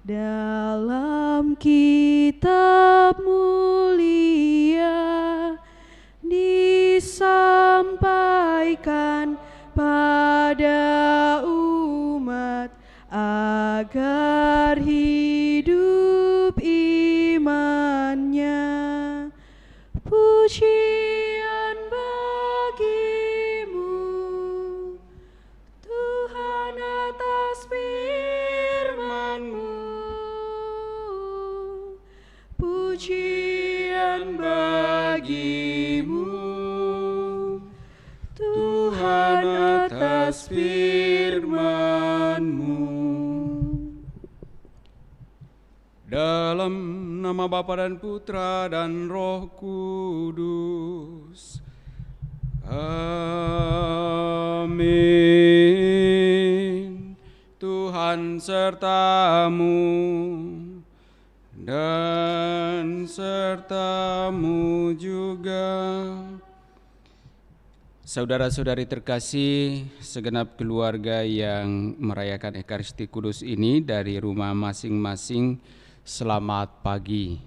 dalam kitab mulia disampaikan pada umat agar hidup imannya. Pujian bagimu Tuhan atas firman-Mu. Pujian bagimu Tuhan atas firman-Mu. Dalam nama Bapa dan Putra dan Roh Kudus. Amin. Tuhan sertamu dan sertamu juga. Saudara-saudari terkasih, segenap keluarga yang merayakan Ekaristi Kudus ini dari rumah masing-masing, selamat pagi.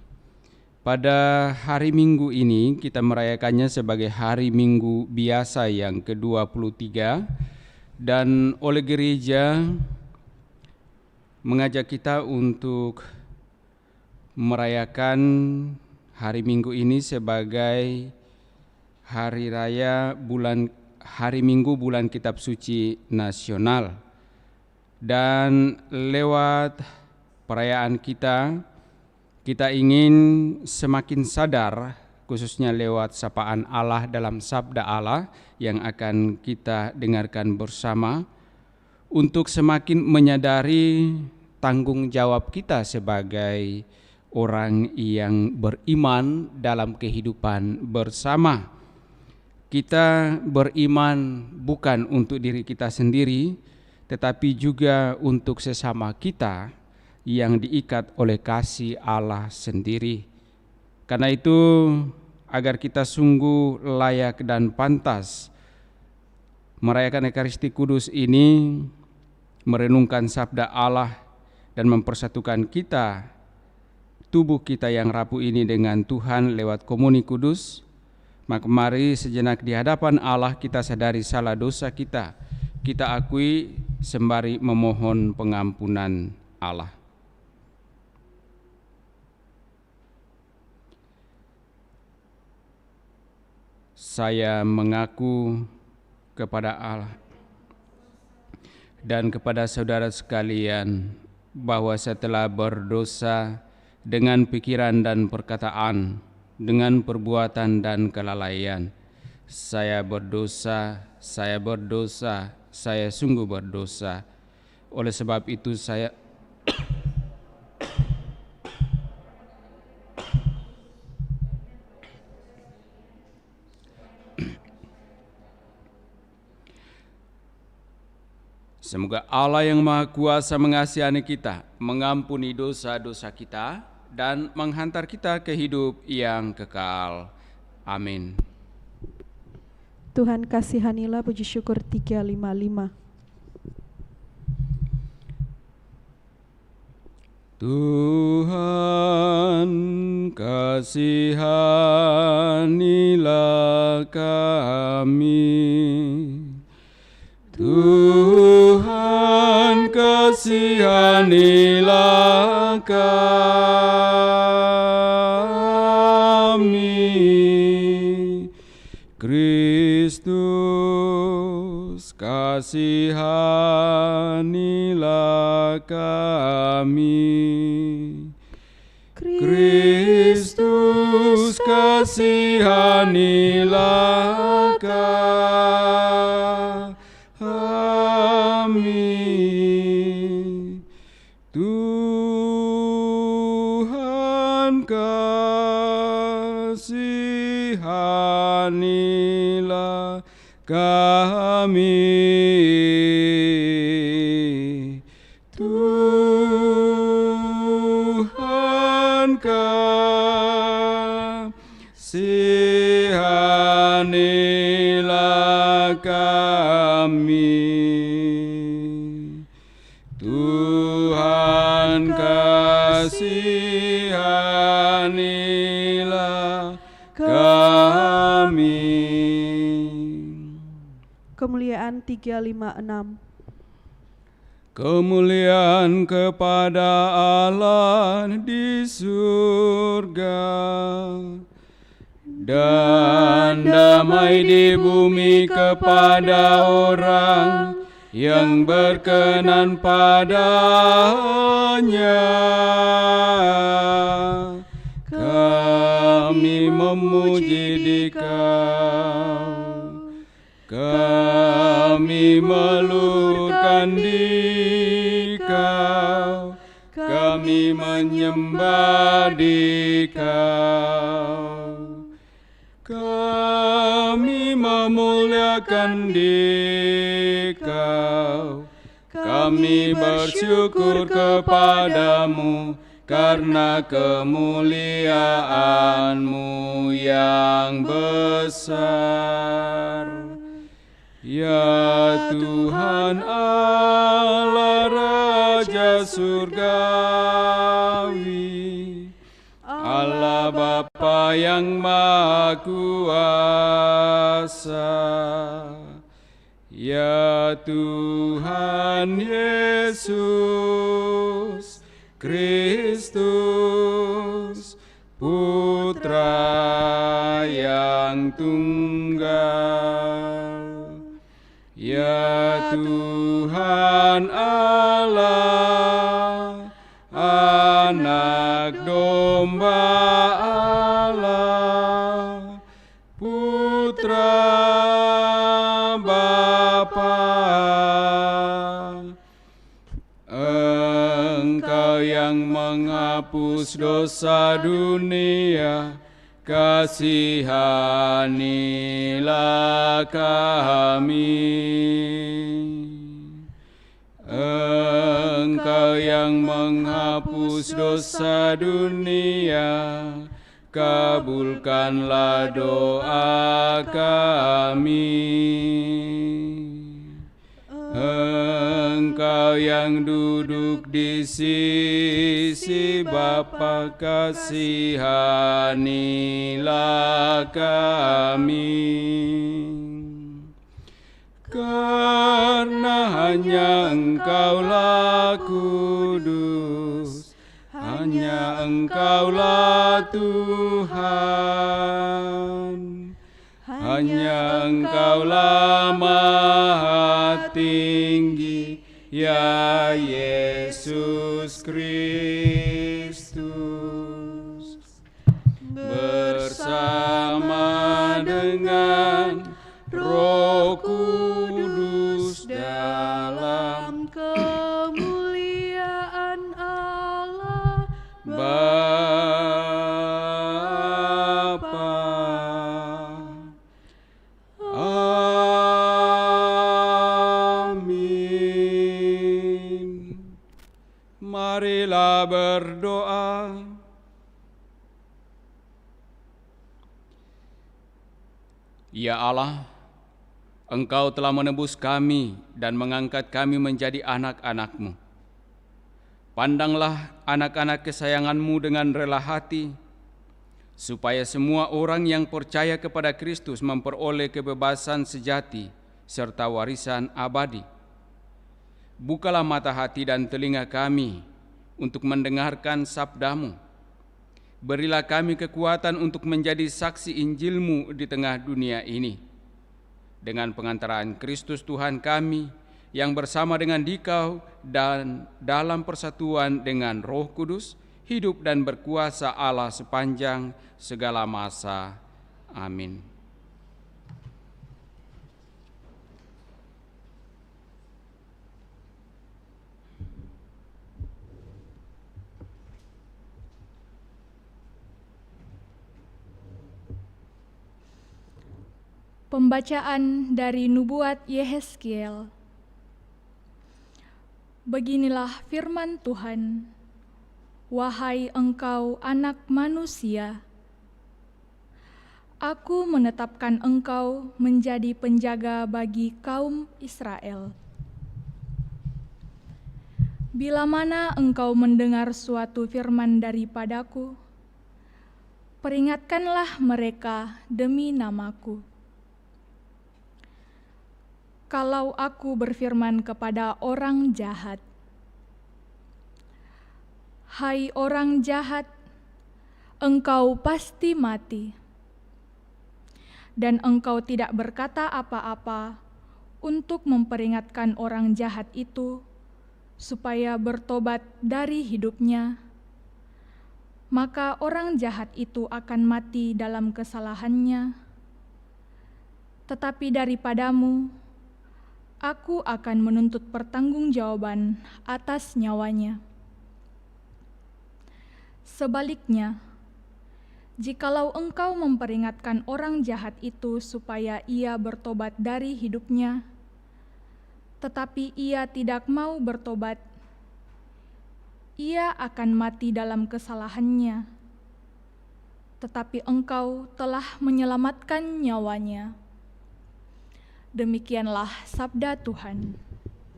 Pada hari Minggu ini kita merayakannya sebagai hari Minggu biasa yang ke-23 dan oleh gereja mengajak kita untuk merayakan hari Minggu ini sebagai hari raya hari Minggu bulan Kitab Suci Nasional. Dan lewat perayaan kita ingin semakin sadar, khususnya lewat sapaan Allah dalam sabda Allah yang akan kita dengarkan bersama, untuk semakin menyadari tanggung jawab kita sebagai orang yang beriman dalam kehidupan bersama. Kita beriman bukan untuk diri kita sendiri, tetapi juga untuk sesama kita yang diikat oleh kasih Allah sendiri. Karena itu, agar kita sungguh layak dan pantas merayakan Ekaristi Kudus ini, merenungkan sabda Allah dan mempersatukan kita, tubuh kita yang rapuh ini dengan Tuhan lewat komuni kudus, maka mari sejenak di hadapan Allah kita sadari salah dosa kita akui sembari memohon pengampunan Allah. Saya mengaku kepada Allah dan kepada saudara sekalian bahwa saya telah berdosa dengan pikiran dan perkataan, dengan perbuatan dan kelalaian. Saya berdosa, saya sungguh berdosa. Oleh sebab itu saya semoga Allah yang Maha Kuasa mengasihani kita, mengampuni dosa-dosa kita, dan menghantar kita ke hidup yang kekal. Amin. Tuhan kasihanilah, puji syukur 355. Tuhan kasihanilah kami. Tuhan kasihanilah kami. Kristus kasihanilah kami. Kristus kasihanilah kami. Tuhan kasihanilah kami. Tuhan kasihanilah kami. Tuhan Kemuliaan 356. Kemuliaan kepada Allah di surga dan damai di bumi kepada orang yang berkenan padanya. Kami memuji Dikau, kami meluluhkan Dikau, kami menyembah Dikau, kami memuliakan Dikau, kami bersyukur kepadamu karena kemuliaan-Mu yang besar. Ya Tuhan Allah Raja Surgawi, Allah Bapa yang Maha Kuasa, ya Tuhan Yesus Kristus, Putra yang tunggal, ya Tuhan Allah, Anak Domba Allah, Putra Bapa, Engkau yang menghapus dosa dunia, kasihanilah kami. Engkau yang menghapus dosa dunia, kabulkanlah doa kami. Engkau yang duduk di sisi Bapa, kasihanilah kami. Karena hanya Engkaulah kudus, hanya Engkaulah Tuhan, hanya Engkaulah Maha Tinggi, ya Yesus Kristus, bersama dengan Roh Kudus dalam kemuliaan Allah Bapa. Amin. Marilah berdoa. Ya Allah, Engkau telah menebus kami dan mengangkat kami menjadi anak-anak-Mu. Pandanglah anak-anak kesayangan-Mu dengan rela hati, supaya semua orang yang percaya kepada Kristus memperoleh kebebasan sejati serta warisan abadi. Bukalah mata hati dan telinga kami untuk mendengarkan sabda-Mu. Berilah kami kekuatan untuk menjadi saksi Injil-Mu di tengah dunia ini. Dengan pengantaran Kristus Tuhan kami, yang bersama dengan Dikau dan dalam persatuan dengan Roh Kudus, hidup dan berkuasa Allah sepanjang segala masa. Amin. Pembacaan dari Nubuat Yehezkiel. Beginilah firman Tuhan, wahai engkau anak manusia, Aku menetapkan engkau menjadi penjaga bagi kaum Israel. Bila mana engkau mendengar suatu firman daripadaku, peringatkanlah mereka demi namaku. Kalau aku berfirman kepada orang jahat, "Hai orang jahat, engkau pasti mati," dan engkau tidak berkata apa-apa untuk memperingatkan orang jahat itu supaya bertobat dari hidupnya, maka orang jahat itu akan mati dalam kesalahannya. Tetapi daripadamu, aku akan menuntut pertanggungjawaban atas nyawanya. Sebaliknya, jikalau engkau memperingatkan orang jahat itu supaya ia bertobat dari hidupnya, tetapi ia tidak mau bertobat, ia akan mati dalam kesalahannya. Tetapi engkau telah menyelamatkan nyawanya. Demikianlah sabda Tuhan.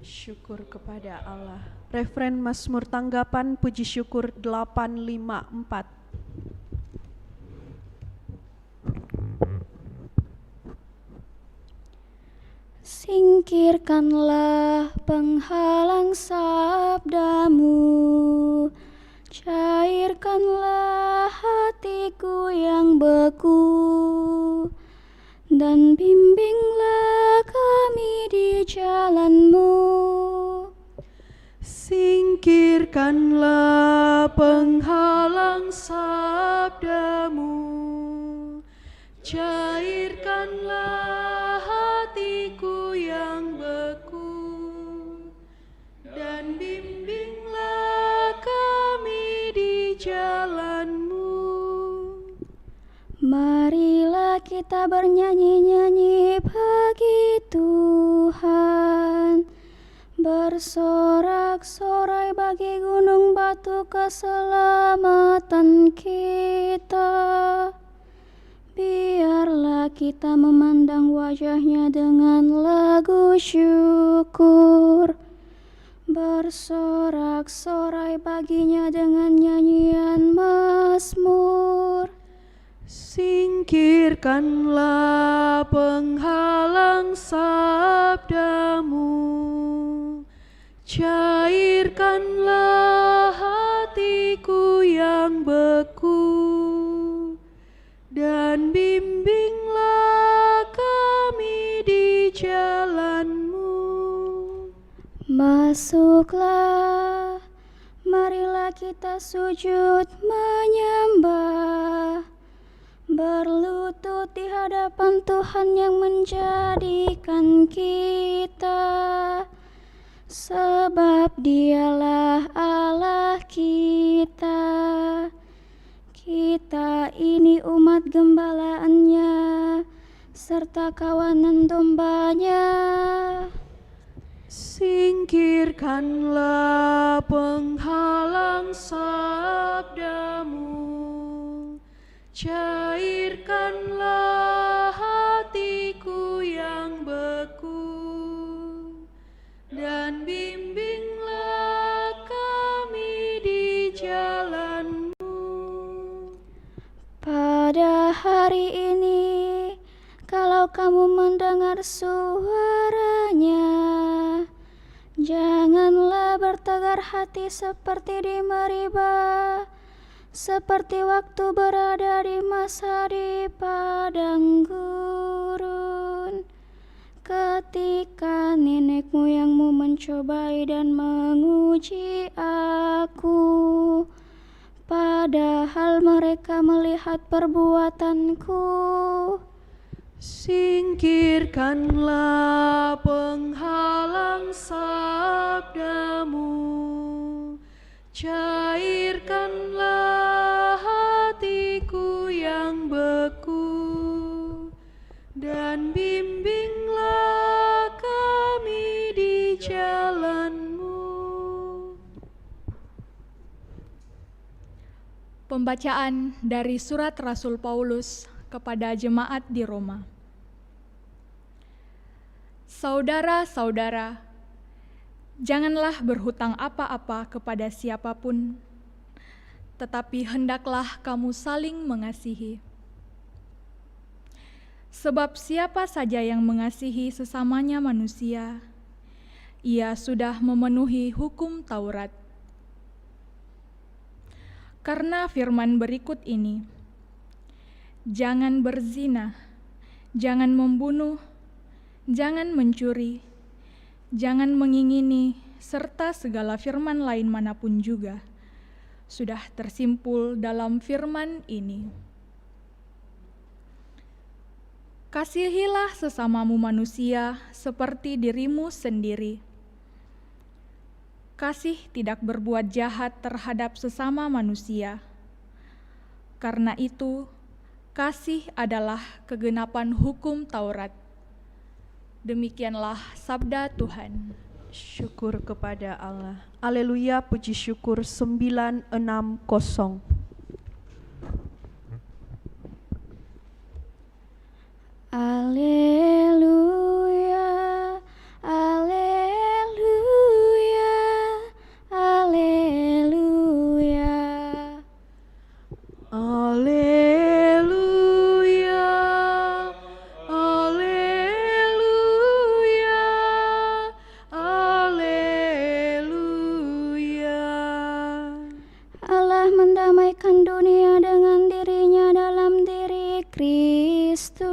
Syukur kepada Allah. Referen Mazmur tanggapan puji syukur 854. Singkirkanlah penghalang sabdamu, cairkanlah hatiku yang beku, dan bimbinglah kami di jalan-Mu. Singkirkanlah penghalang sabdamu, cairkanlah hatiku yang beku, dan bimbinglah kami di jalan-Mu. Marilah kita bernyanyi-nyanyi bagi Tuhan, bersorak-sorai bagi gunung batu keselamatan kita. Biarlah kita memandang wajah-Nya dengan lagu syukur, bersorak-sorai baginya dengan nyanyian mazmur. Singkirkanlah penghalang sabdamu, cairkanlah hatiku yang beku, dan bimbinglah kami di jalan-Mu. Masuklah, marilah kita sujud menyembah, berlutut di hadapan Tuhan yang menjadikan kita, sebab Dialah Allah kita. Kita ini umat gembalaannya, serta kawanan dombanya. Singkirkanlah penghalang sabdamu, cairkanlah hatiku yang beku, dan bimbinglah kami di jalan-Mu. Pada hari ini, kalau kamu mendengar suaranya, janganlah bertegar hati seperti di Meribah, seperti waktu berada di Masa di padang gurun, ketika nenek moyangmu mencobai dan menguji aku, padahal mereka melihat perbuatanku. Singkirkanlah penghalang sabdamu, cairkanlah hatiku yang beku, dan bimbinglah kami di jalan-Mu. Pembacaan dari surat Rasul Paulus kepada jemaat di Roma. Saudara-saudara, janganlah berhutang apa-apa kepada siapapun, tetapi hendaklah kamu saling mengasihi. Sebab siapa saja yang mengasihi sesamanya manusia, ia sudah memenuhi hukum Taurat. Karena firman berikut ini, jangan berzina, jangan membunuh, jangan mencuri, jangan mengingini, serta segala firman lain manapun juga, sudah tersimpul dalam firman ini. Kasihilah sesamamu manusia seperti dirimu sendiri. Kasih tidak berbuat jahat terhadap sesama manusia. Karena itu, kasih adalah kegenapan hukum Taurat. Demikianlah sabda Tuhan. Syukur kepada Allah. Haleluya, puji syukur 960. Alleluia, alleluia, alleluia. Haleluya, haleluya, haleluya. Allah mendamaikan dunia dengan dirinya dalam diri Kristus,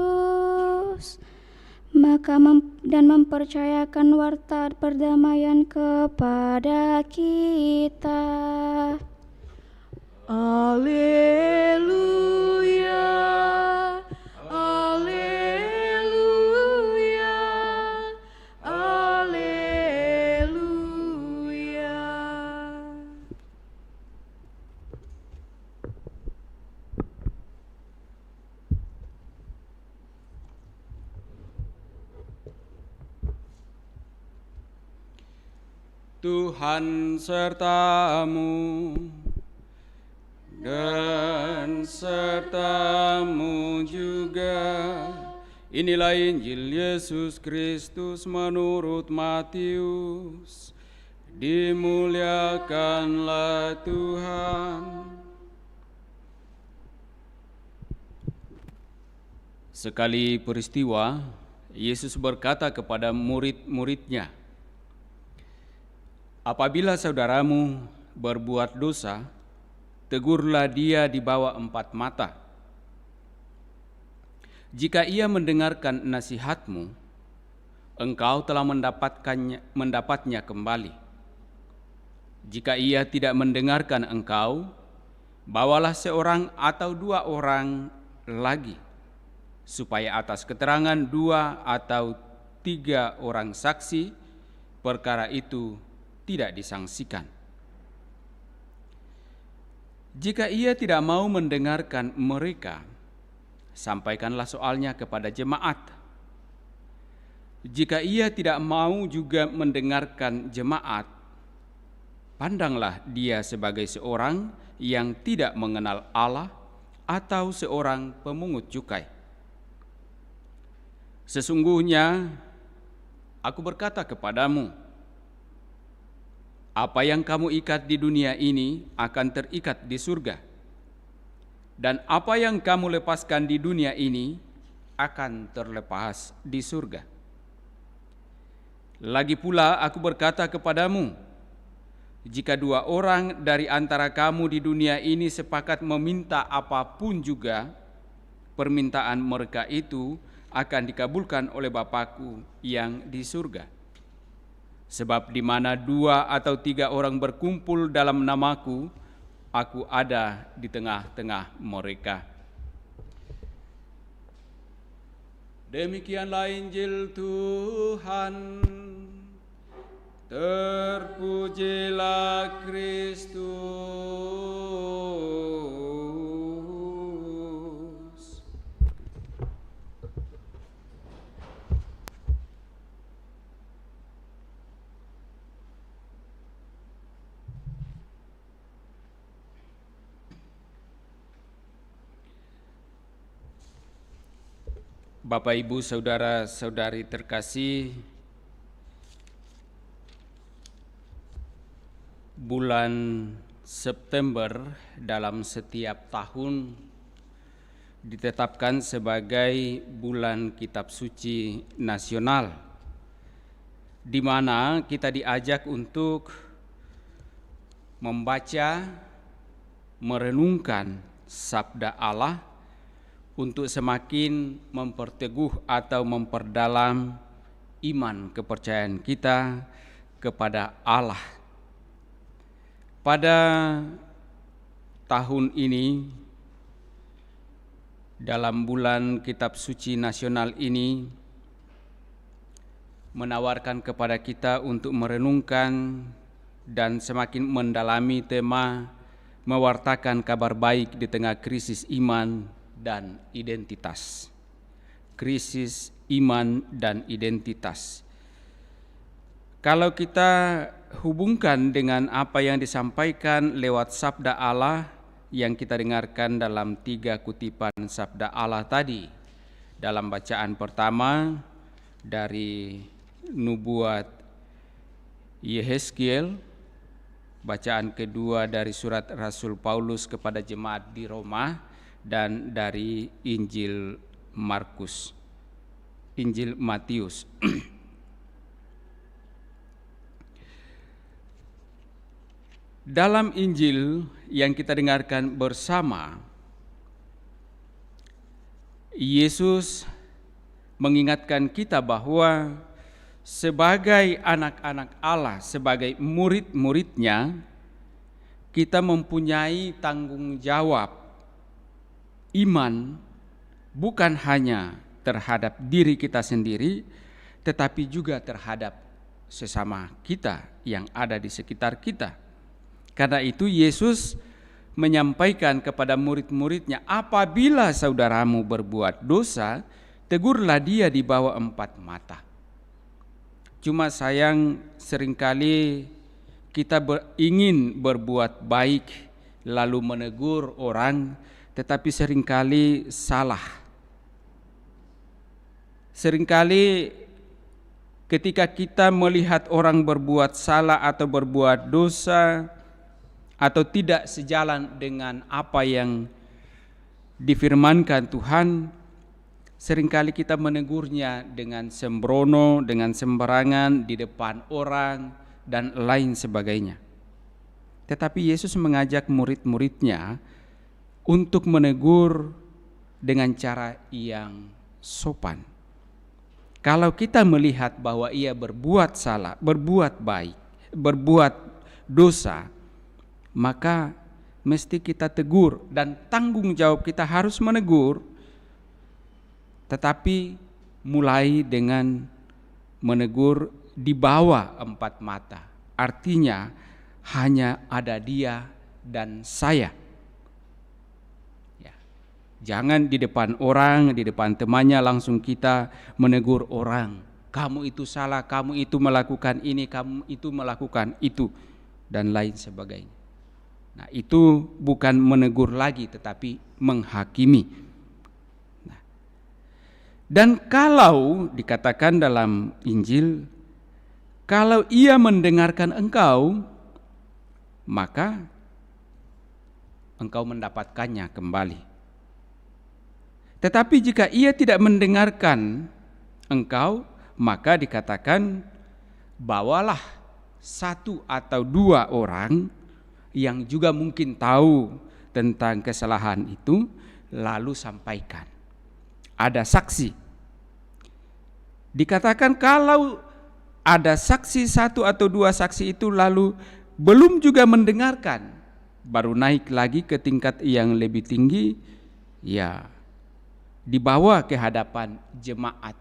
maka mempercayakan warta perdamaian kepada kita. Haleluya, haleluya, haleluya. Tuhan sertamu dan sertamu juga. Inilah Injil Yesus Kristus menurut Matius. Dimuliakanlah Tuhan. Sekali peristiwa, Yesus berkata kepada murid-muridnya, apabila saudaramu berbuat dosa, tegurlah dia di bawah 4 mata. Jika ia mendengarkan nasihatmu, engkau telah mendapatnya kembali. Jika ia tidak mendengarkan engkau, bawalah seorang atau 2 orang lagi, supaya atas keterangan 2 atau 3 orang saksi, perkara itu tidak disangsikan. Jika ia tidak mau mendengarkan mereka, sampaikanlah soalnya kepada jemaat. Jika ia tidak mau juga mendengarkan jemaat, pandanglah dia sebagai seorang yang tidak mengenal Allah atau seorang pemungut cukai. Sesungguhnya, aku berkata kepadamu, apa yang kamu ikat di dunia ini akan terikat di surga, dan apa yang kamu lepaskan di dunia ini akan terlepas di surga. Lagi pula aku berkata kepadamu, jika 2 orang dari antara kamu di dunia ini sepakat meminta apapun juga, permintaan mereka itu akan dikabulkan oleh Bapa-Ku yang di surga. Sebab di mana 2 atau 3 orang berkumpul dalam nama-Ku, Aku ada di tengah-tengah mereka. Demikianlah Injil Tuhan. Terpujilah Kristus. Bapak, Ibu, saudara-saudari terkasih, bulan September dalam setiap tahun ditetapkan sebagai bulan Kitab Suci Nasional, di mana kita diajak untuk membaca, merenungkan sabda Allah untuk semakin memperteguh atau memperdalam iman kepercayaan kita kepada Allah. Pada tahun ini, dalam bulan Kitab Suci Nasional ini, menawarkan kepada kita untuk merenungkan dan semakin mendalami tema mewartakan kabar baik di tengah krisis iman dan identitas. Krisis iman dan identitas. Kalau kita hubungkan dengan apa yang disampaikan lewat sabda Allah yang kita dengarkan dalam 3 kutipan sabda Allah tadi, dalam bacaan pertama dari nubuat Yehezkiel, bacaan kedua dari surat Rasul Paulus kepada jemaat di Roma, dan dari Injil Matius. Dalam Injil yang kita dengarkan bersama, Yesus mengingatkan kita bahwa sebagai anak-anak Allah, sebagai murid-muridnya, kita mempunyai tanggung jawab iman bukan hanya terhadap diri kita sendiri, tetapi juga terhadap sesama kita yang ada di sekitar kita. Karena itu Yesus menyampaikan kepada murid-muridnya, apabila saudaramu berbuat dosa, tegurlah dia di bawah 4 mata. Cuma sayang seringkali kita ingin berbuat baik lalu menegur orang, tetapi seringkali salah. Seringkali ketika kita melihat orang berbuat salah atau berbuat dosa, atau tidak sejalan dengan apa yang difirmankan Tuhan, seringkali kita menegurnya dengan sembrono, dengan sembarangan di depan orang, dan lain sebagainya. Tetapi Yesus mengajak murid-muridnya untuk menegur dengan cara yang sopan. Kalau kita melihat bahwa ia berbuat salah, berbuat baik, berbuat dosa, maka mesti kita tegur, dan tanggung jawab kita harus menegur, tetapi mulai dengan menegur di bawah 4 mata. Artinya hanya ada dia dan saya. Ya. Jangan di depan orang, di depan temannya langsung kita menegur orang. Kamu itu salah, kamu itu melakukan ini, kamu itu melakukan itu, dan lain sebagainya. Nah, itu bukan menegur lagi, tetapi menghakimi. Nah, dan kalau dikatakan dalam Injil, kalau ia mendengarkan engkau, maka engkau mendapatkannya kembali. Tetapi jika ia tidak mendengarkan engkau, maka dikatakan, bawalah 1 atau 2 orang yang juga mungkin tahu tentang kesalahan itu, lalu sampaikan. Ada saksi. Dikatakan kalau ada saksi 1 atau 2 saksi itu lalu belum juga mendengarkan, baru naik lagi ke tingkat yang lebih tinggi, ya dibawa ke hadapan jemaat,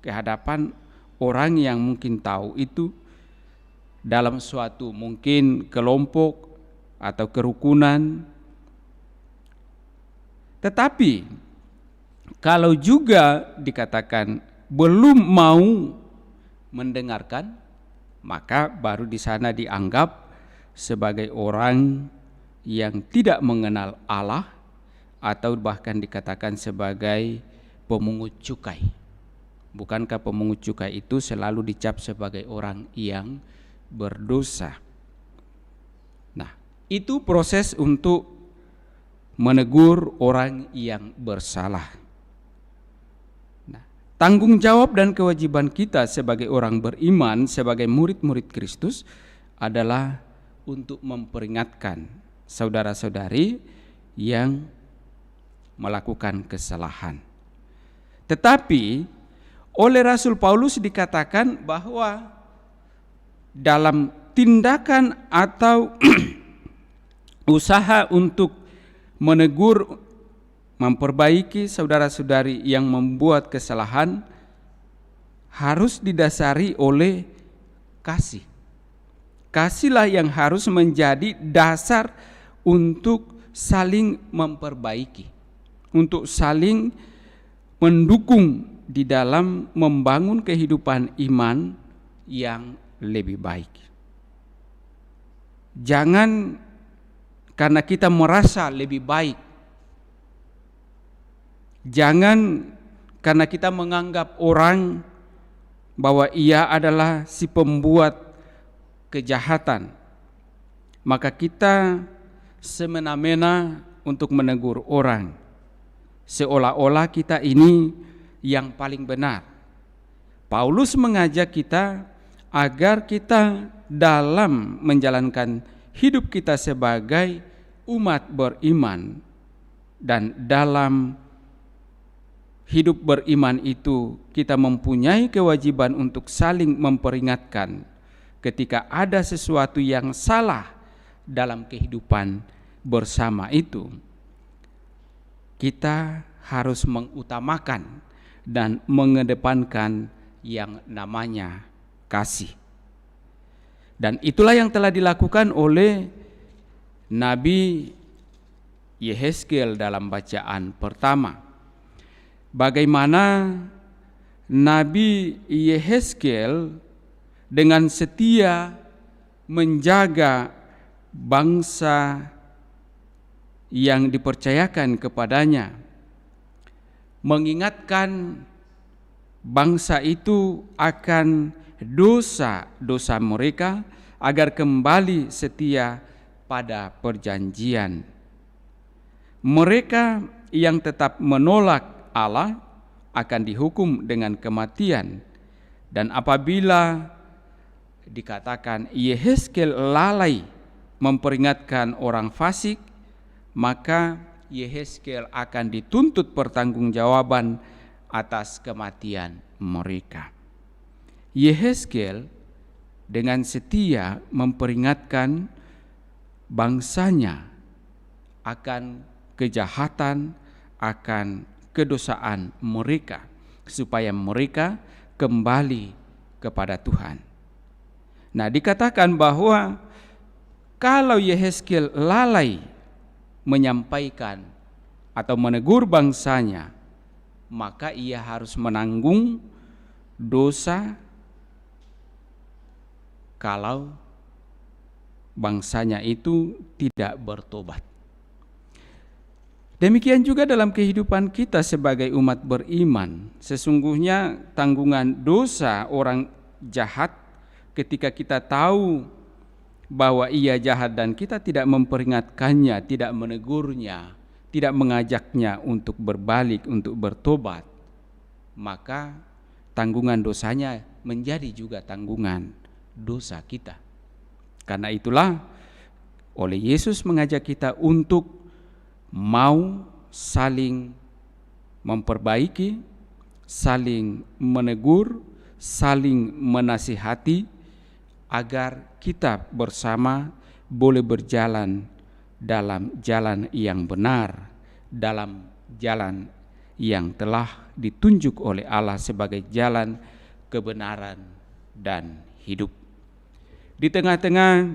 ke hadapan orang yang mungkin tahu itu, dalam suatu mungkin kelompok atau kerukunan. Tetapi kalau juga dikatakan belum mau mendengarkan, maka baru di sana dianggap sebagai orang yang tidak mengenal Allah, atau bahkan dikatakan sebagai pemungut cukai. Bukankah pemungut cukai itu selalu dicap sebagai orang yang berdosa? Nah, itu proses untuk menegur orang yang bersalah. Nah, tanggung jawab dan kewajiban kita sebagai orang beriman, sebagai murid-murid Kristus adalah untuk memperingatkan saudara-saudari yang melakukan kesalahan. Tetapi oleh Rasul Paulus dikatakan bahwa dalam tindakan atau usaha untuk menegur, memperbaiki saudara-saudari yang membuat kesalahan harus didasari oleh kasih. Kasihlah yang harus menjadi dasar untuk saling memperbaiki, untuk saling mendukung di dalam membangun kehidupan iman yang lebih baik. Jangan karena kita merasa lebih baik, jangan karena kita menganggap orang bahwa ia adalah si pembuat kejahatan, maka kita semena-mena untuk menegur orang, seolah-olah kita ini yang paling benar. Paulus mengajak kita agar kita dalam menjalankan hidup kita sebagai umat beriman, dan dalam hidup beriman itu kita mempunyai kewajiban untuk saling memperingatkan ketika ada sesuatu yang salah dalam kehidupan bersama itu. Kita harus mengutamakan dan mengedepankan yang namanya kasih. Dan itulah yang telah dilakukan oleh Nabi Yehezkiel dalam bacaan pertama. Bagaimana Nabi Yehezkiel dengan setia menjaga bangsa yang dipercayakan kepadanya, mengingatkan bangsa itu akan dosa-dosa mereka agar kembali setia pada perjanjian. Mereka yang tetap menolak Allah akan dihukum dengan kematian. Dan apabila dikatakan Yehezkiel lalai memperingatkan orang fasik, maka Yehezkiel akan dituntut pertanggungjawaban atas kematian mereka. Yehezkiel dengan setia memperingatkan bangsanya akan kejahatan, akan kedosaan mereka, supaya mereka kembali kepada Tuhan. Nah, dikatakan bahwa kalau Yehezkiel lalai menyampaikan atau menegur bangsanya, maka ia harus menanggung dosa kalau bangsanya itu tidak bertobat. Demikian juga dalam kehidupan kita sebagai umat beriman. Sesungguhnya tanggungan dosa orang jahat ketika kita tahu bahwa ia jahat dan kita tidak memperingatkannya, tidak menegurnya, tidak mengajaknya untuk berbalik, untuk bertobat, maka tanggungan dosanya menjadi juga tanggungan dosa kita. Karena itulah oleh Yesus mengajak kita untuk mau saling memperbaiki, saling menegur, saling menasihati, agar kita bersama boleh berjalan dalam jalan yang benar, dalam jalan yang telah ditunjuk oleh Allah sebagai jalan kebenaran dan hidup. Di tengah-tengah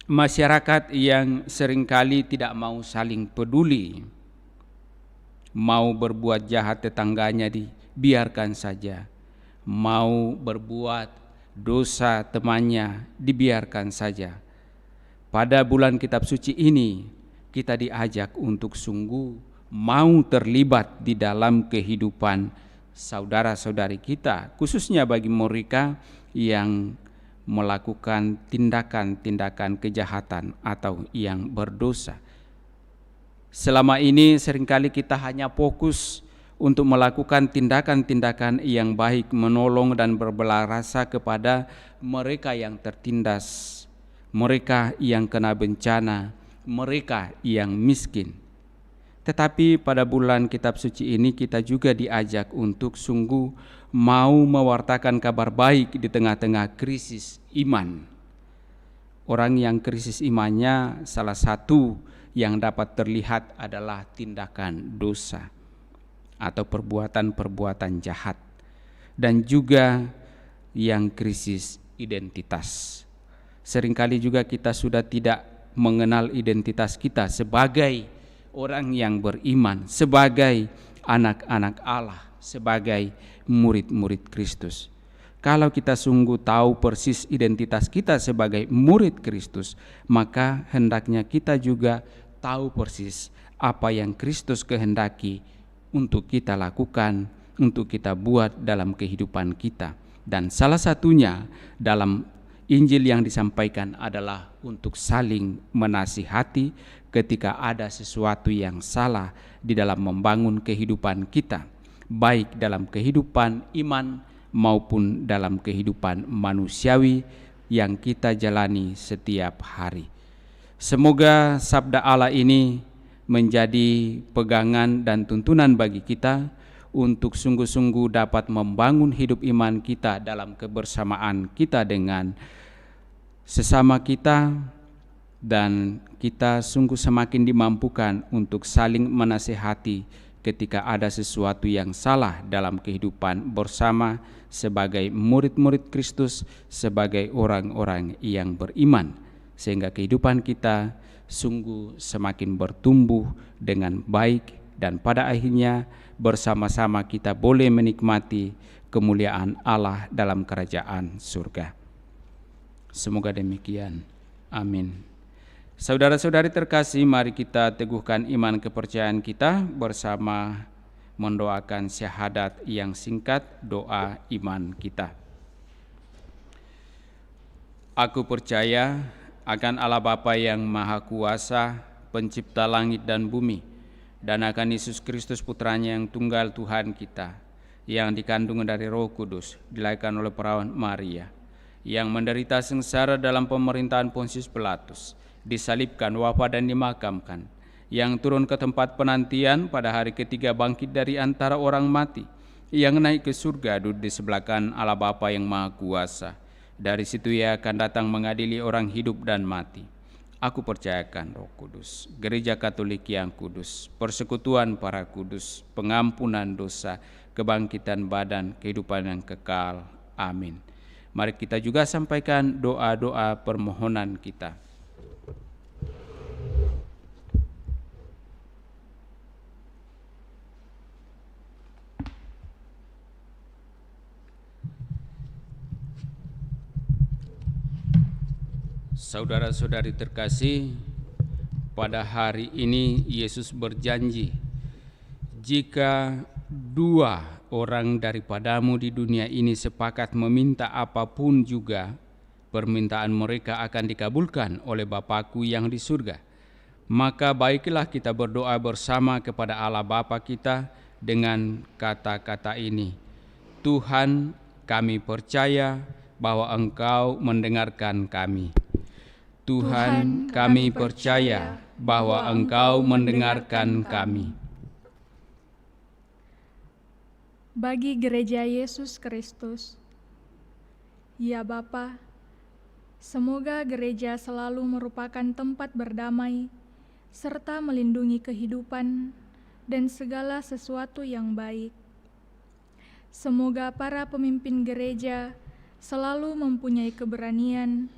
masyarakat yang seringkali tidak mau saling peduli, mau berbuat jahat tetangganya dibiarkan saja, mau berbuat dosa temannya dibiarkan saja. Pada bulan kitab suci ini kita diajak untuk sungguh mau terlibat di dalam kehidupan saudara-saudari kita, khususnya bagi mereka yang melakukan tindakan-tindakan kejahatan atau yang berdosa. Selama ini seringkali kita hanya fokus untuk melakukan tindakan-tindakan yang baik, menolong dan berbelas rasa kepada mereka yang tertindas, mereka yang kena bencana, mereka yang miskin. Tetapi pada bulan kitab suci ini kita juga diajak untuk sungguh mau mewartakan kabar baik di tengah-tengah krisis iman. Orang yang krisis imannya salah satu yang dapat terlihat adalah tindakan dosa atau perbuatan-perbuatan jahat, dan juga yang krisis identitas. Seringkali juga kita sudah tidak mengenal identitas kita sebagai orang yang beriman, sebagai anak-anak Allah, sebagai murid-murid Kristus. Kalau kita sungguh tahu persis identitas kita sebagai murid Kristus, maka hendaknya kita juga tahu persis apa yang Kristus kehendaki untuk kita lakukan, untuk kita buat dalam kehidupan kita. Dan salah satunya dalam Injil yang disampaikan adalah untuk saling menasihati ketika ada sesuatu yang salah di dalam membangun kehidupan kita, baik dalam kehidupan iman maupun dalam kehidupan manusiawi yang kita jalani setiap hari. Semoga sabda Allah ini menjadi pegangan dan tuntunan bagi kita untuk sungguh-sungguh dapat membangun hidup iman kita dalam kebersamaan kita dengan sesama kita, dan kita sungguh semakin dimampukan untuk saling menasihati ketika ada sesuatu yang salah dalam kehidupan bersama sebagai murid-murid Kristus, sebagai orang-orang yang beriman, sehingga kehidupan kita sungguh semakin bertumbuh dengan baik, dan pada akhirnya bersama-sama kita boleh menikmati kemuliaan Allah dalam kerajaan surga. Semoga demikian. Amin. Saudara-saudari terkasih, mari kita teguhkan iman kepercayaan kita bersama mendoakan syahadat yang singkat, doa iman kita. Aku percaya akan Allah Bapa yang Maha Kuasa, pencipta langit dan bumi, dan akan Yesus Kristus Putranya yang tunggal Tuhan kita, yang dikandung dari Roh Kudus, dilahirkan oleh perawan Maria, yang menderita sengsara dalam pemerintahan Pontius Pilatus, disalibkan, wafat dan dimakamkan, yang turun ke tempat penantian, pada hari ketiga bangkit dari antara orang mati, yang naik ke surga, duduk di sebelah kanan Allah Bapa yang Maha Kuasa. Dari situ Ia akan datang mengadili orang hidup dan mati. Aku percayakan Roh Kudus, Gereja Katolik yang kudus, persekutuan para kudus, pengampunan dosa, kebangkitan badan, kehidupan yang kekal. Amin. Mari kita juga sampaikan doa-doa permohonan kita. Saudara-saudari terkasih, pada hari ini Yesus berjanji, jika 2 orang daripadamu di dunia ini sepakat meminta apapun juga, permintaan mereka akan dikabulkan oleh Bapa-Ku yang di surga. Maka baiklah kita berdoa bersama kepada Allah Bapa kita dengan kata-kata ini. Tuhan, kami percaya bahwa Engkau mendengarkan kami. Tuhan, kami percaya bahwa Engkau mendengarkan kami. Bagi Gereja Yesus Kristus, ya Bapa, semoga gereja selalu merupakan tempat berdamai serta melindungi kehidupan dan segala sesuatu yang baik. Semoga para pemimpin gereja selalu mempunyai keberanian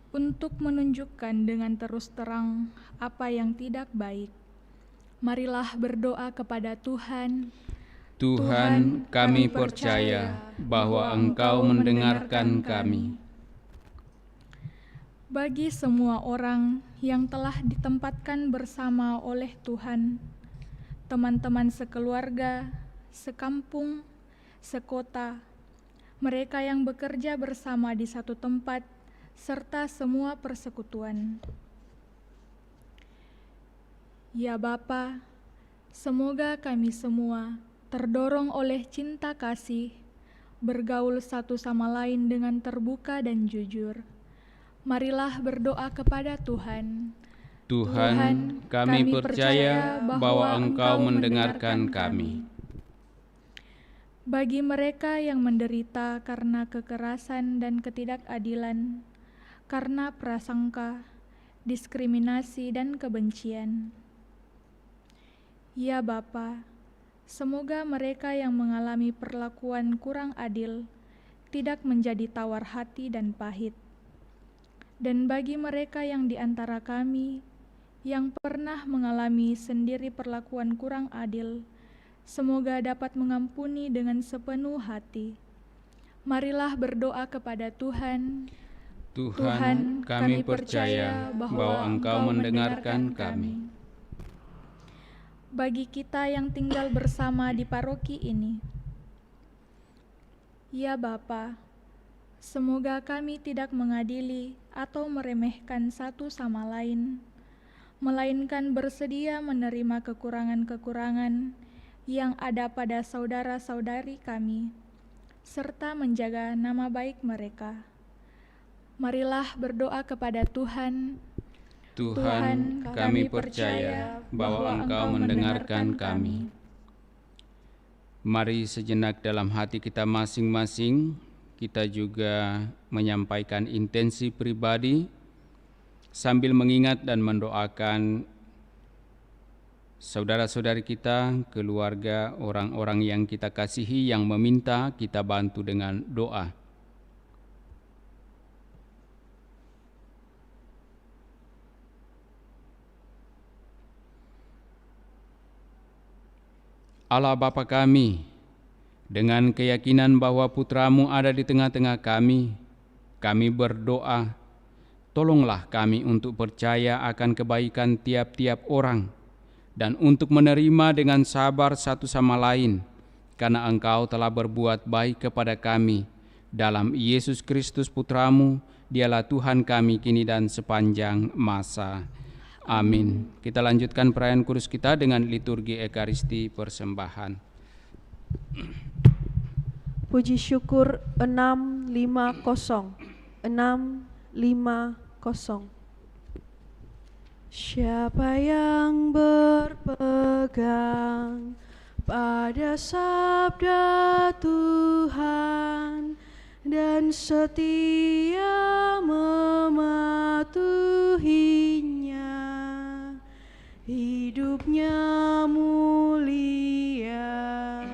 untuk menunjukkan dengan terus terang apa yang tidak baik. Marilah berdoa kepada Tuhan. Tuhan, kami percaya bahwa Engkau mendengarkan kami. Bagi semua orang yang telah ditempatkan bersama oleh Tuhan, teman-teman sekeluarga, sekampung, sekota, mereka yang bekerja bersama di satu tempat, serta semua persekutuan. Ya Bapa, semoga kami semua terdorong oleh cinta kasih, bergaul satu sama lain dengan terbuka dan jujur. Marilah berdoa kepada Tuhan. Tuhan, kami percaya bahwa Engkau mendengarkan kami. Bagi mereka yang menderita karena kekerasan dan ketidakadilan, karena prasangka, diskriminasi, dan kebencian. Ya Bapa, semoga mereka yang mengalami perlakuan kurang adil tidak menjadi tawar hati dan pahit. Dan bagi mereka yang di antara kami yang pernah mengalami sendiri perlakuan kurang adil, semoga dapat mengampuni dengan sepenuh hati. Marilah berdoa kepada Tuhan. Tuhan, kami percaya bahwa Engkau mendengarkan kami. Bagi kita yang tinggal bersama di paroki ini, ya Bapa, semoga kami tidak mengadili atau meremehkan satu sama lain, melainkan bersedia menerima kekurangan-kekurangan yang ada pada saudara-saudari kami, serta menjaga nama baik mereka. Marilah berdoa kepada Tuhan. Tuhan, kami percaya bahwa Engkau mendengarkan kami. Mari sejenak dalam hati kita masing-masing, kita juga menyampaikan intensi pribadi sambil mengingat dan mendoakan saudara-saudari kita, keluarga, orang-orang yang kita kasihi yang meminta kita bantu dengan doa. Allah Bapa kami, dengan keyakinan bahwa Putra-Mu ada di tengah-tengah kami berdoa, tolonglah kami untuk percaya akan kebaikan tiap-tiap orang dan untuk menerima dengan sabar satu sama lain, karena Engkau telah berbuat baik kepada kami. Dalam Yesus Kristus Putra-Mu, Dialah Tuhan kami kini dan sepanjang masa. Amin. Kita lanjutkan perayaan kudus kita dengan liturgi Ekaristi persembahan. Puji syukur 650. 650. Siapa yang berpegang pada sabda Tuhan dan setia mematuhinya, hidupnya mulia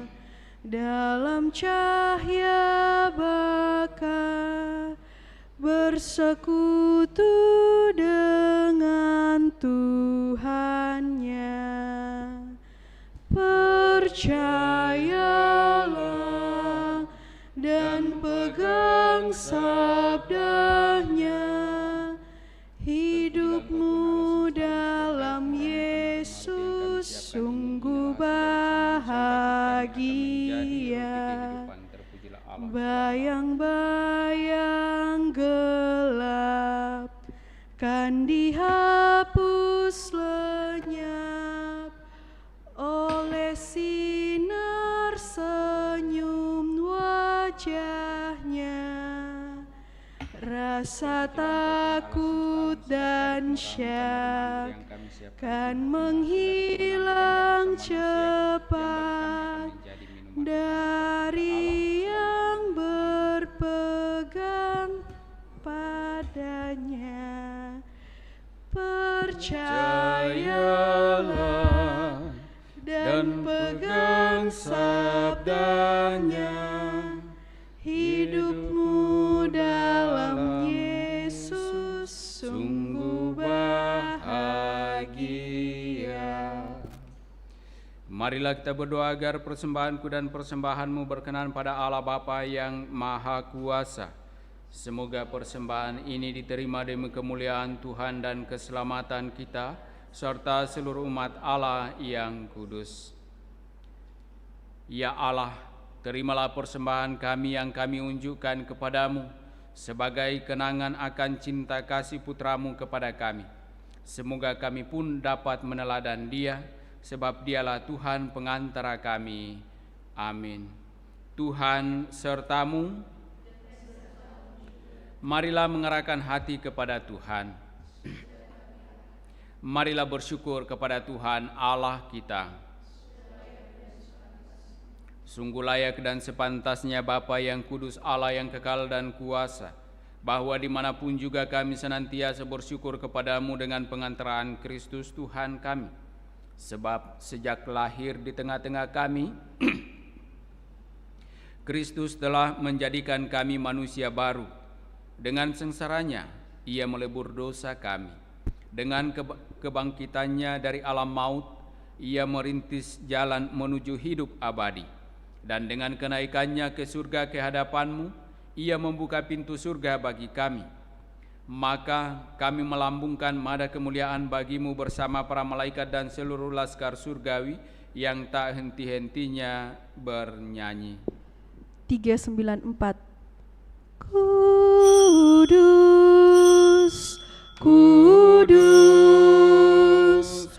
dalam cahaya baka, bersekutu dengan Tuhannya. Percayalah dan pegang sabdanya, hidupmu dalam Yesus sungguh bahagia. Bayang-bayang gelap kan dihapus lenyap oleh sinar senyum wajahnya. Rasa takut dan syak kan menghilang cepat dari yang berpegang padanya. Percayalah dan pegang sabdanya, hidupmu dalam Yesus sungguh bahagia. Marilah kita berdoa agar persembahanku dan persembahanmu berkenan pada Allah Bapa yang Maha Kuasa. Semoga persembahan ini diterima demi kemuliaan Tuhan dan keselamatan kita, serta seluruh umat Allah yang kudus. Ya Allah, terimalah persembahan kami yang kami unjukkan kepadamu sebagai kenangan akan cinta kasih Putra-Mu kepada kami. Semoga kami pun dapat meneladan Dia, sebab Dialah Tuhan pengantara kami. Amin. Tuhan sertamu. Marilah mengerahkan hati kepada Tuhan. Marilah bersyukur kepada Tuhan Allah kita. Sungguh layak dan sepantasnya Bapa yang kudus, Allah yang kekal dan kuasa, bahwa dimanapun juga kami senantiasa bersyukur kepadamu dengan pengantaraan Kristus Tuhan kami. Sebab sejak lahir di tengah-tengah kami, Kristus telah menjadikan kami manusia baru. Dengan sengsaranya, Ia melebur dosa kami. Dengan kebangkitannya dari alam maut, Ia merintis jalan menuju hidup abadi. Dan dengan kenaikannya ke surga ke hadapan-Mu, Ia membuka pintu surga bagi kami. Maka kami melambungkan nada kemuliaan bagi-Mu bersama para malaikat dan seluruh laskar surgawi yang tak henti-hentinya bernyanyi. 394. Kudus, kudus,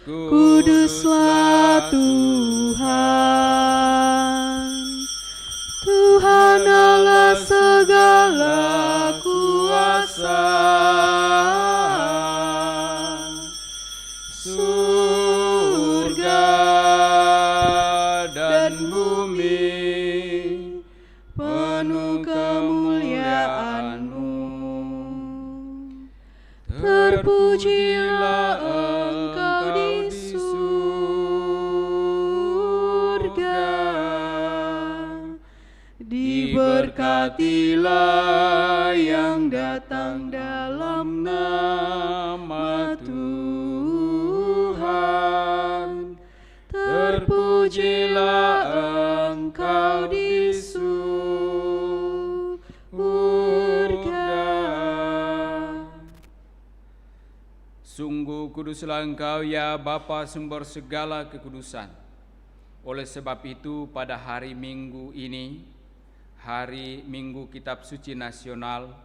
kuduslah Tuhan, Tuhan Allah segala kuasa. Surga dan bumi penuh kemuliaan-Mu. Terpujilah Engkau di surga, diberkatilah yang datang dalam nama Tuhan. Terpujilah Engkau di surga. Sungguh kuduslah Engkau ya Bapa, sumber segala kekudusan. Oleh sebab itu pada hari Minggu ini, hari Minggu Kitab Suci Nasional,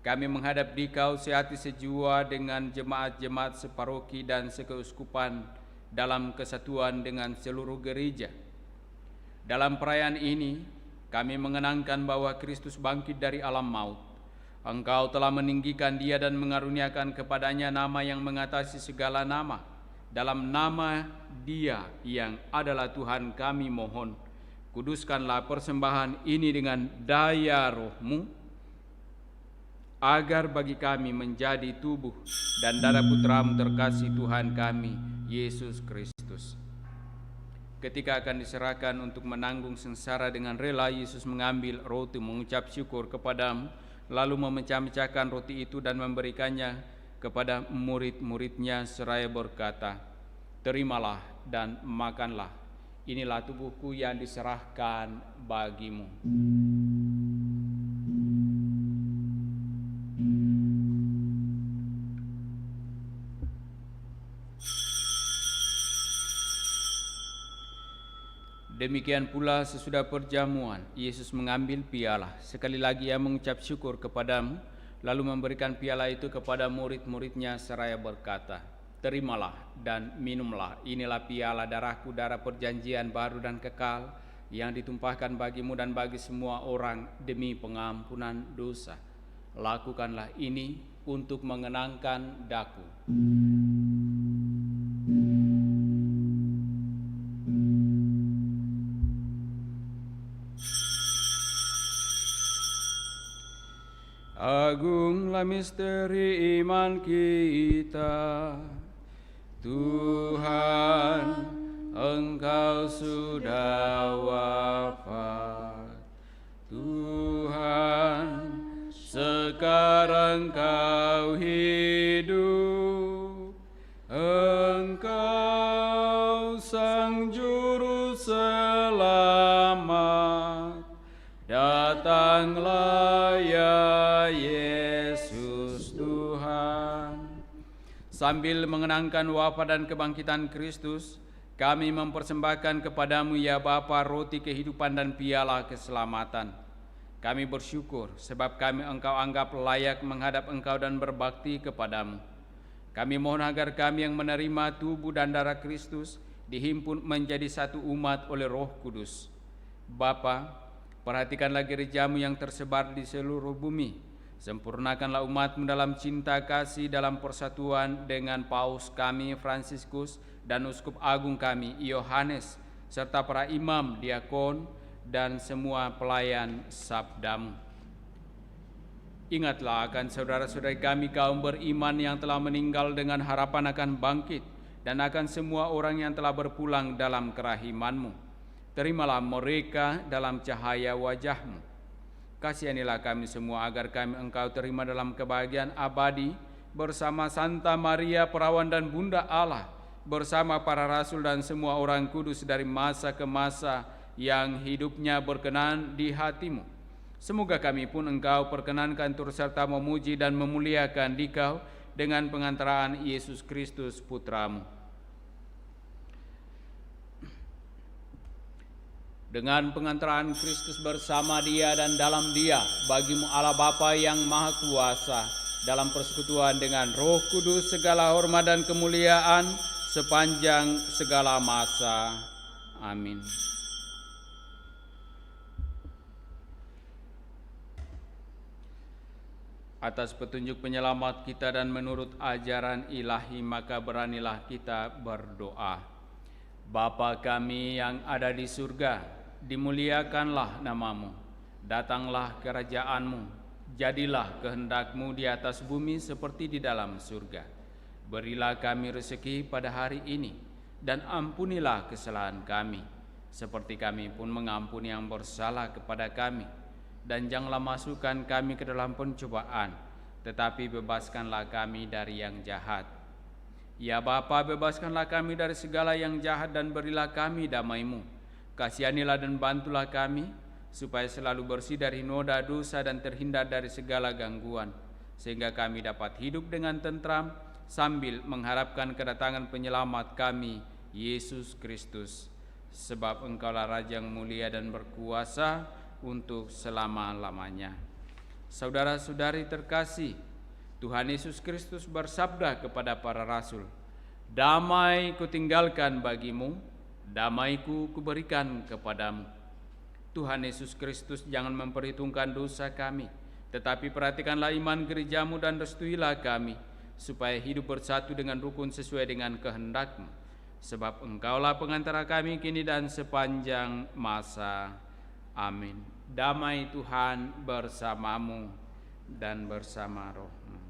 kami menghadap Dikau sehati sejua dengan jemaat-jemaat separoki dan sekeuskupan dalam kesatuan dengan seluruh gereja. Dalam perayaan ini, kami mengenangkan bahwa Kristus bangkit dari alam maut. Engkau telah meninggikan Dia dan mengaruniakan kepadanya nama yang mengatasi segala nama. Dalam nama Dia yang adalah Tuhan kami mohon, kuduskanlah persembahan ini dengan daya Roh-Mu, agar bagi kami menjadi tubuh dan darah Putra-Mu terkasih Tuhan kami, Yesus Kristus. Ketika akan diserahkan untuk menanggung sengsara dengan rela, Yesus mengambil roti, mengucap syukur kepada-Mu, lalu memecah-mecahkan roti itu dan memberikannya kepada murid-muridnya seraya berkata, "Terimalah dan makanlah, inilah tubuhku yang diserahkan bagimu." Demikian pula sesudah perjamuan, Yesus mengambil piala. Sekali lagi Ia mengucap syukur kepada-Mu, lalu memberikan piala itu kepada murid-muridnya seraya berkata, "Terimalah dan minumlah, inilah piala darah-Ku, darah perjanjian baru dan kekal, yang ditumpahkan bagimu dan bagi semua orang demi pengampunan dosa. Lakukanlah ini untuk mengenangkan Daku." Agunglah misteri iman kita, Tuhan, Engkau sudah wafat. Tuhan, sekarang Kau hidup. Engkau Sang Juru Selamat, datanglah ya Yesus Tuhan. Sambil mengenangkan wafat dan kebangkitan Kristus, kami mempersembahkan kepada-Mu ya Bapa roti kehidupan dan piala keselamatan. Kami bersyukur sebab Engkau anggap layak menghadap Engkau dan berbakti kepada-Mu. Kami mohon agar kami yang menerima tubuh dan darah Kristus dihimpun menjadi satu umat oleh Roh Kudus. Bapa, perhatikanlah gerejamu yang tersebar di seluruh bumi. Sempurnakanlah umatmu dalam cinta kasih dalam persatuan dengan Paus kami Fransiskus dan Uskup Agung kami Yohanes, serta para imam, diakon, dan semua pelayan sabdamu. Ingatlah akan saudara-saudari kami kaum beriman yang telah meninggal dengan harapan akan bangkit, dan akan semua orang yang telah berpulang dalam kerahiman-Mu. Terimalah mereka dalam cahaya wajah-Mu. Kasihanilah kami semua agar kami Engkau terima dalam kebahagiaan abadi bersama Santa Maria Perawan dan Bunda Allah, bersama para rasul dan semua orang kudus dari masa ke masa yang hidupnya berkenan di hati-Mu. Semoga kami pun Engkau perkenankan turut serta memuji dan memuliakan Dikau dengan pengantaraan Yesus Kristus Putra-Mu. Dengan pengantaraan Kristus bersama Dia dan dalam Dia, bagi-Mu Allah Bapa yang Maha Kuasa, dalam persekutuan dengan Roh Kudus segala hormat dan kemuliaan sepanjang segala masa. Amin. Atas petunjuk penyelamat kita dan menurut ajaran ilahi, maka beranilah kita berdoa. Bapa kami yang ada di surga, dimuliakanlah nama-Mu. Datanglah kerajaan-Mu, jadilah kehendak-Mu di atas bumi seperti di dalam surga. Berilah kami rezeki pada hari ini, dan ampunilah kesalahan kami, seperti kami pun mengampuni yang bersalah kepada kami. Dan janganlah masukkan kami ke dalam pencobaan, tetapi bebaskanlah kami dari yang jahat. Ya Bapa, bebaskanlah kami dari segala yang jahat dan berilah kami damai-Mu. Kasihanilah dan bantulah kami, supaya selalu bersih dari noda dosa dan terhindar dari segala gangguan, sehingga kami dapat hidup dengan tentram sambil mengharapkan kedatangan penyelamat kami, Yesus Kristus. Sebab Engkaulah Raja yang mulia dan berkuasa untuk selama-lamanya. Saudara-saudari terkasih, Tuhan Yesus Kristus bersabda kepada para rasul, "Damai kutinggalkan bagimu, damaiku kuberikan kepadamu." Tuhan Yesus Kristus jangan memperhitungkan dosa kami, tetapi perhatikanlah iman gerejamu dan restuilah kami, supaya hidup bersatu dengan rukun sesuai dengan kehendak-Mu. Sebab Engkaulah pengantara kami kini dan sepanjang masa. Amin. Damai Tuhan bersamamu dan bersama roh-Mu.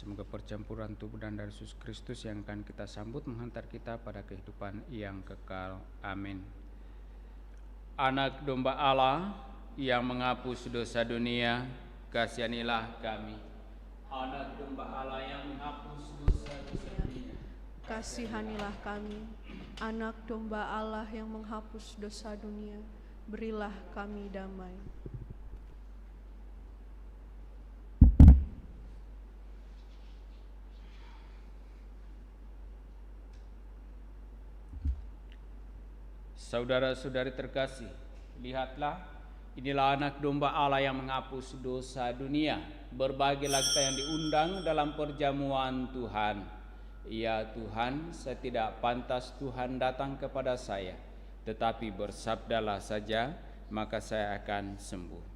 Semoga percampuran tubuh dan darah Yesus Kristus yang akan kita sambut menghantar kita pada kehidupan yang kekal. Amin. Anak domba Allah yang menghapus dosa dunia, kasihanilah kami. Anak domba Allah yang menghapus dosa-dosa dunia, Kasihanilah kami. Anak domba Allah yang menghapus dosa dunia, berilah kami damai. Saudara-saudari terkasih, lihatlah, inilah anak domba Allah yang menghapus dosa dunia. Berbahagialah kita yang diundang dalam perjamuan Tuhan. Ya Tuhan, saya tidak pantas Tuhan datang kepada saya, tetapi bersabdalah saja, maka saya akan sembuh.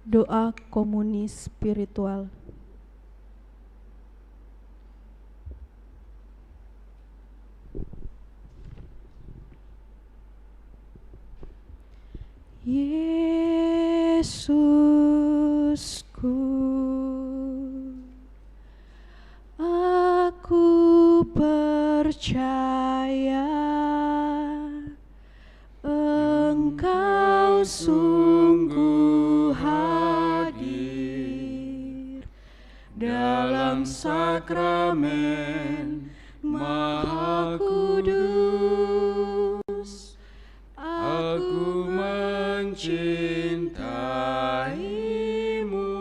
Doa komuni spiritual. Yesusku, aku percaya Engkau sungguh hadir dalam sakramen Maha Kudus. Aku mencintaimu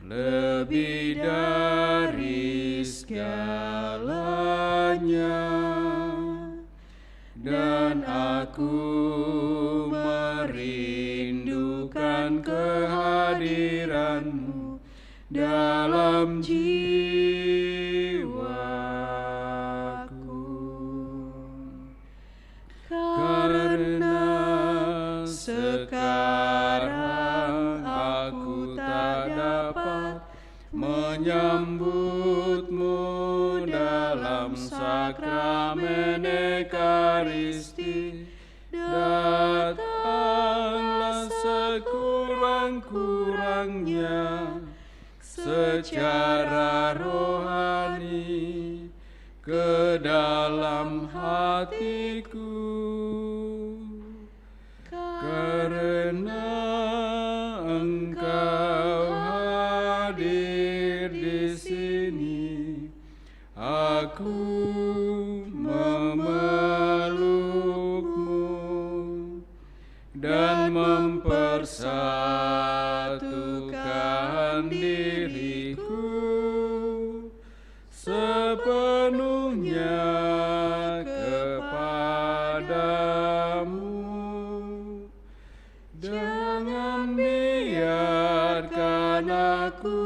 lebih dari segalanya, dan aku merindukan kehadiran-Mu dalam jiwaku. Karena sekarang aku tak dapat menyambut-Mu dalam sakramen Ekaristi, datanglah sekurang-kurangnya secara rohani ke dalam hatiku, karena Engkau hadir di sini. Aku memeluk-Mu dan mempersatukan diriku sepenuhnya kepadamu. Jangan biarkan aku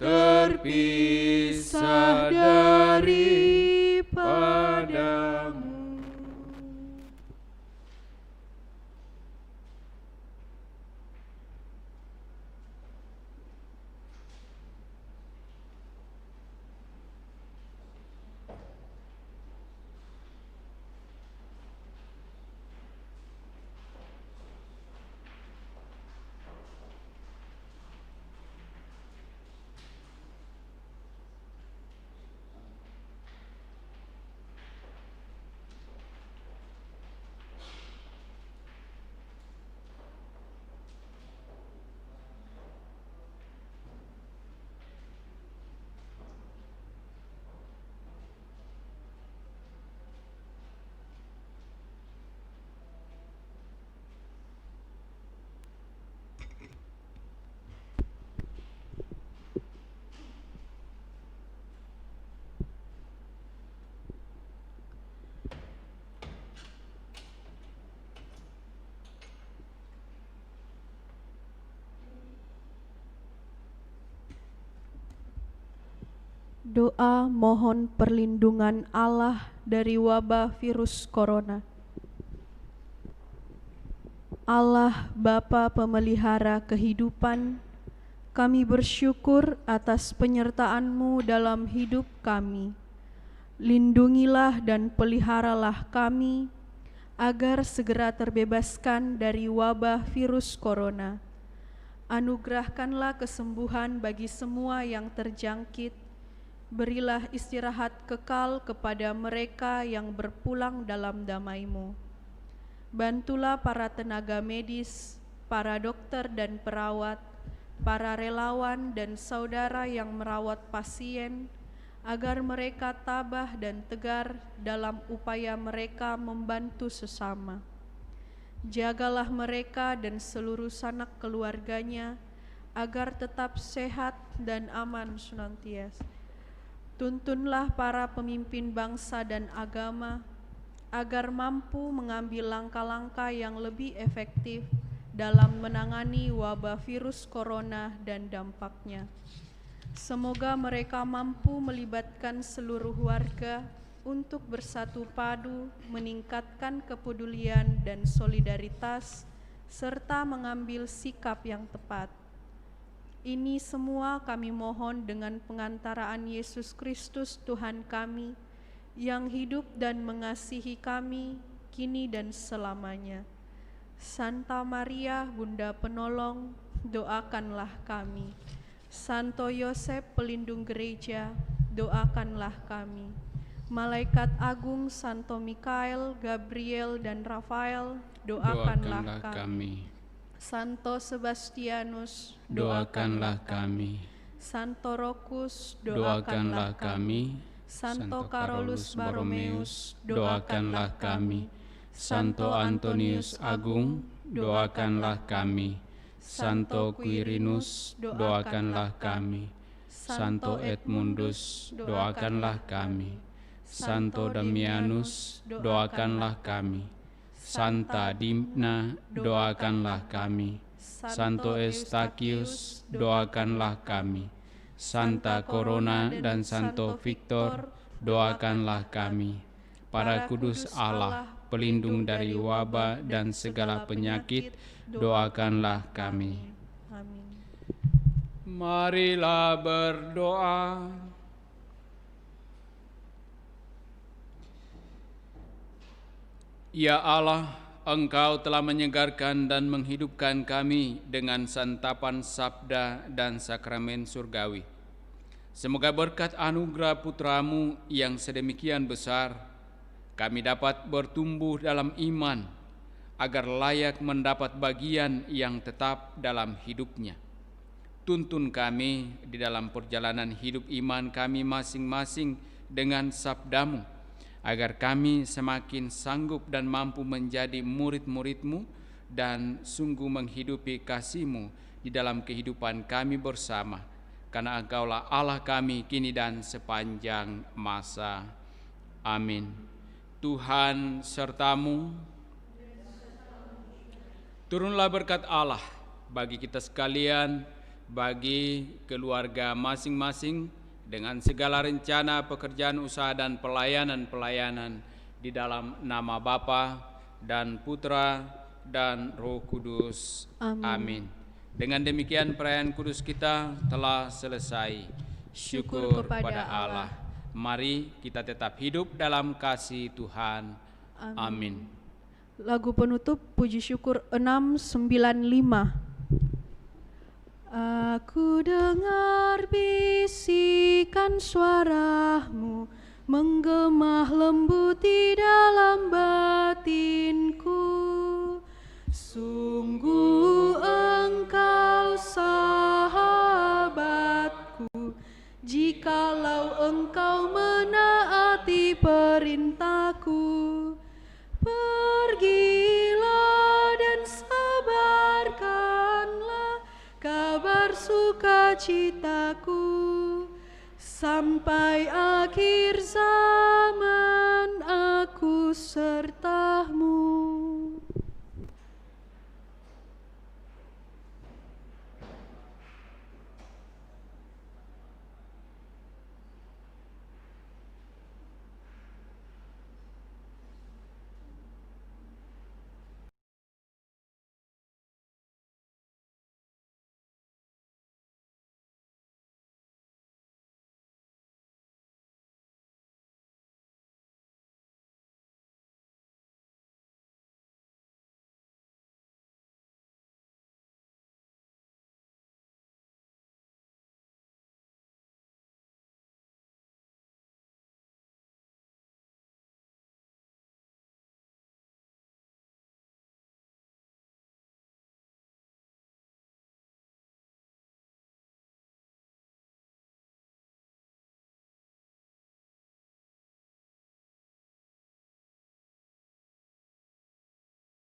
terpisah daripadamu. Doa mohon perlindungan Allah dari wabah virus corona. Allah Bapa pemelihara kehidupan, kami bersyukur atas penyertaan-Mu dalam hidup kami. Lindungilah dan peliharalah kami agar segera terbebaskan dari wabah virus corona. Anugerahkanlah kesembuhan bagi semua yang terjangkit. Berilah istirahat kekal kepada mereka yang berpulang dalam damai-Mu. Bantulah para tenaga medis, para dokter dan perawat, para relawan dan saudara yang merawat pasien, agar mereka tabah dan tegar dalam upaya mereka membantu sesama. Jagalah mereka dan seluruh sanak keluarganya, agar tetap sehat dan aman senantiasa. Tuntunlah para pemimpin bangsa dan agama agar mampu mengambil langkah-langkah yang lebih efektif dalam menangani wabah virus corona dan dampaknya. Semoga mereka mampu melibatkan seluruh warga untuk bersatu padu, meningkatkan kepedulian dan solidaritas, serta mengambil sikap yang tepat. Ini semua kami mohon dengan pengantaraan Yesus Kristus Tuhan kami, yang hidup dan mengasihi kami kini dan selamanya. Santa Maria, Bunda Penolong, doakanlah kami. Santo Yosef, pelindung gereja, doakanlah kami. Malaikat agung Santo Mikael, Gabriel, dan Rafael, doakanlah kami. Santo Sebastianus, Doakanlah kami. Santo Rokus, Doakanlah kami. Santo Carolus Borromeus, doakanlah kami. Santo Antonius Agung, doakanlah kami. Santo Quirinus, doakanlah kami. Santo Edmundus, doakanlah kami. Santo Damianus, doakanlah kami. Santa Dimna, doakanlah kami. Santo Eustachius, doakanlah kami. Santa Corona dan Santo Victor, doakanlah kami. Para kudus Allah, pelindung dari wabah dan segala penyakit, doakanlah kami. Amin. Marilah berdoa. Ya Allah, Engkau telah menyegarkan dan menghidupkan kami dengan santapan sabda dan sakramen surgawi. Semoga berkat anugerah Putra-Mu yang sedemikian besar, kami dapat bertumbuh dalam iman, agar layak mendapat bagian yang tetap dalam hidupnya. Tuntun kami di dalam perjalanan hidup iman kami masing-masing dengan sabda-Mu, agar kami semakin sanggup dan mampu menjadi murid-murid-Mu dan sungguh menghidupi kasih-Mu di dalam kehidupan kami bersama. Karena Engkaulah Allah kami kini dan sepanjang masa. Amin. Tuhan serta-Mu. Turunlah berkat Allah bagi kita sekalian, bagi keluarga masing-masing, dengan segala rencana, pekerjaan, usaha, dan pelayanan-pelayanan di dalam nama Bapa dan Putra dan Roh Kudus. Amin. Dengan demikian perayaan kudus kita telah selesai. Syukur kepada Allah. Mari kita tetap hidup dalam kasih Tuhan. Amin. Lagu penutup puji syukur 695. Aku dengar bisikan suara-Mu menggema lembut di dalam batinku. Sungguh Engkau sahabatku, jikalau Engkau menaati perintahku. Pergilah dan sebarkanlah kabar sukacitaku sampai akhir zaman.